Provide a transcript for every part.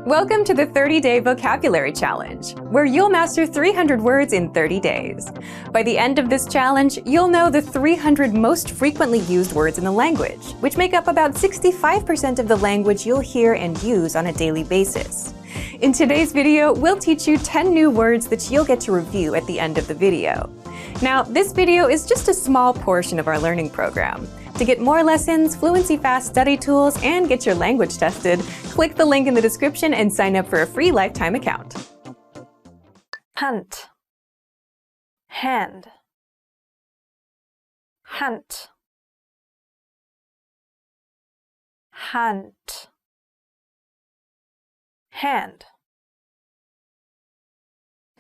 Welcome to the 30-Day Vocabulary Challenge, where you'll master 300 words in 30 days. By the end of this challenge, you'll know the 300 most frequently used words in the language, which make up about 65% of the language you'll hear and use on a daily basis. In today's video, we'll teach you 10 new words that you'll get to review at the end of the video. Now, this video is just a small portion of our learning program. To get more lessons, Fluency Fast study tools, and get your language tested, click the link in the description and sign up for a free lifetime account. Hand, hand, hand, hand, hand.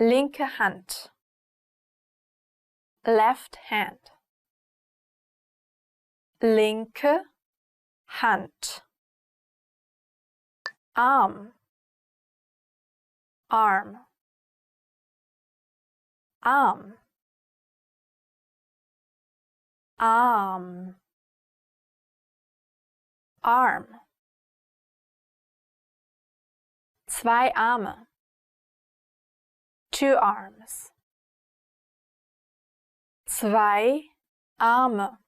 Linke Hand, left hand. Linke Hand. Arm, arm, arm, arm, arm. Zwei Arme, two arms. Zwei Arme.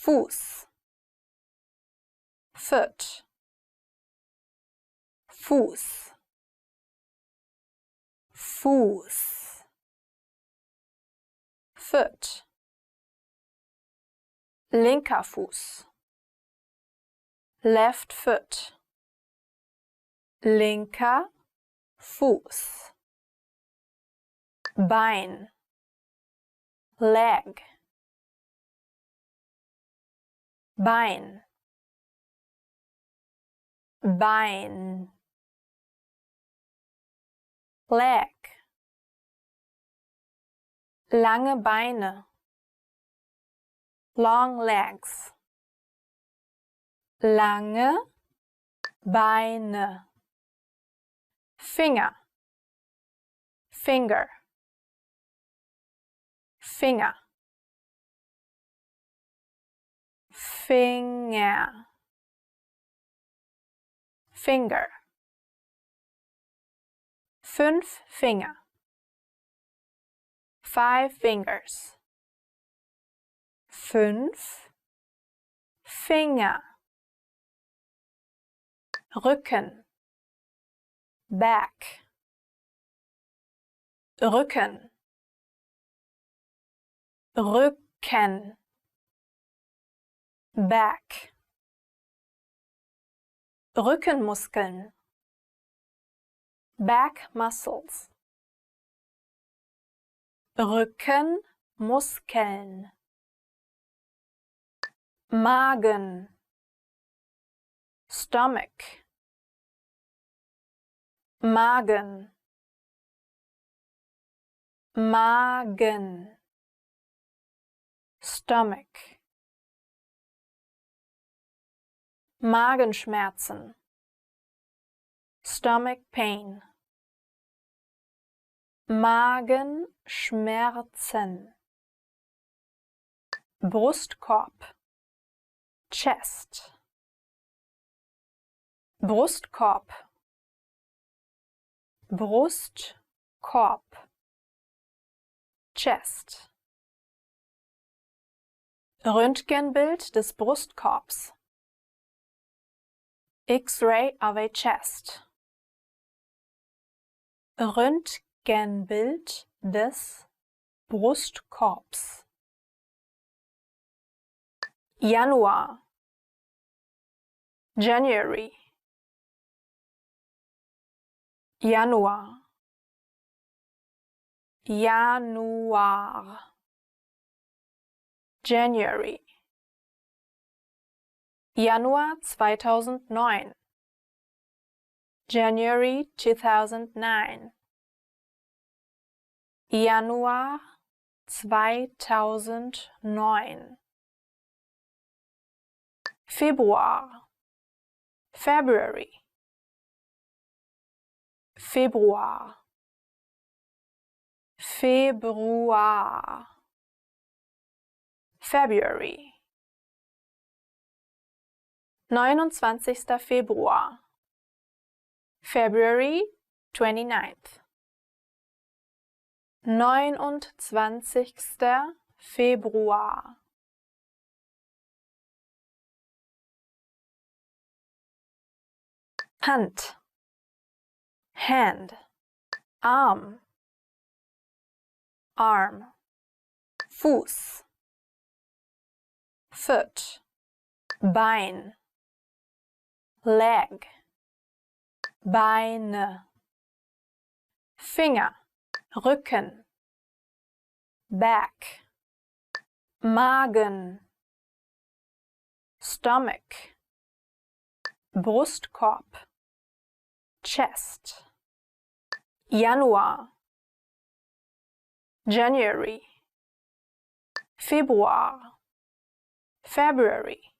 Fuß, foot, Fuß, Fuß, foot. Linker Fuß, left foot. Linker Fuß. Bein, leg. Bein, Bein, leg. Lange Beine, long legs. Lange Beine. Finger, finger, finger. Finger, finger. 5 Finger, 5 fingers. 5 Finger. Rücken, back. Rücken, Rücken. Back. Rückenmuskeln, back muscles. Rückenmuskeln. Magen, stomach. Magen, Magen. Stomach. Magenschmerzen, stomach pain. Magenschmerzen. Brustkorb, chest. Brustkorb, Brustkorb, chest. Röntgenbild des Brustkorbs. X-ray of a chest. Röntgenbild des Brustkorbs. Januar, January. Januar, Januar. January. Januar 2009. January 2009. Januar 2009. Februar, February. Februar, Februar. February. 29. Februar, February 29th. 29. Februar. Hand, hand. Arm, arm. Fuß, foot. Bein, leg. Beine. Finger, Rücken. Back. Magen, stomach. Brustkorb, chest. Januar, January. Februar, February.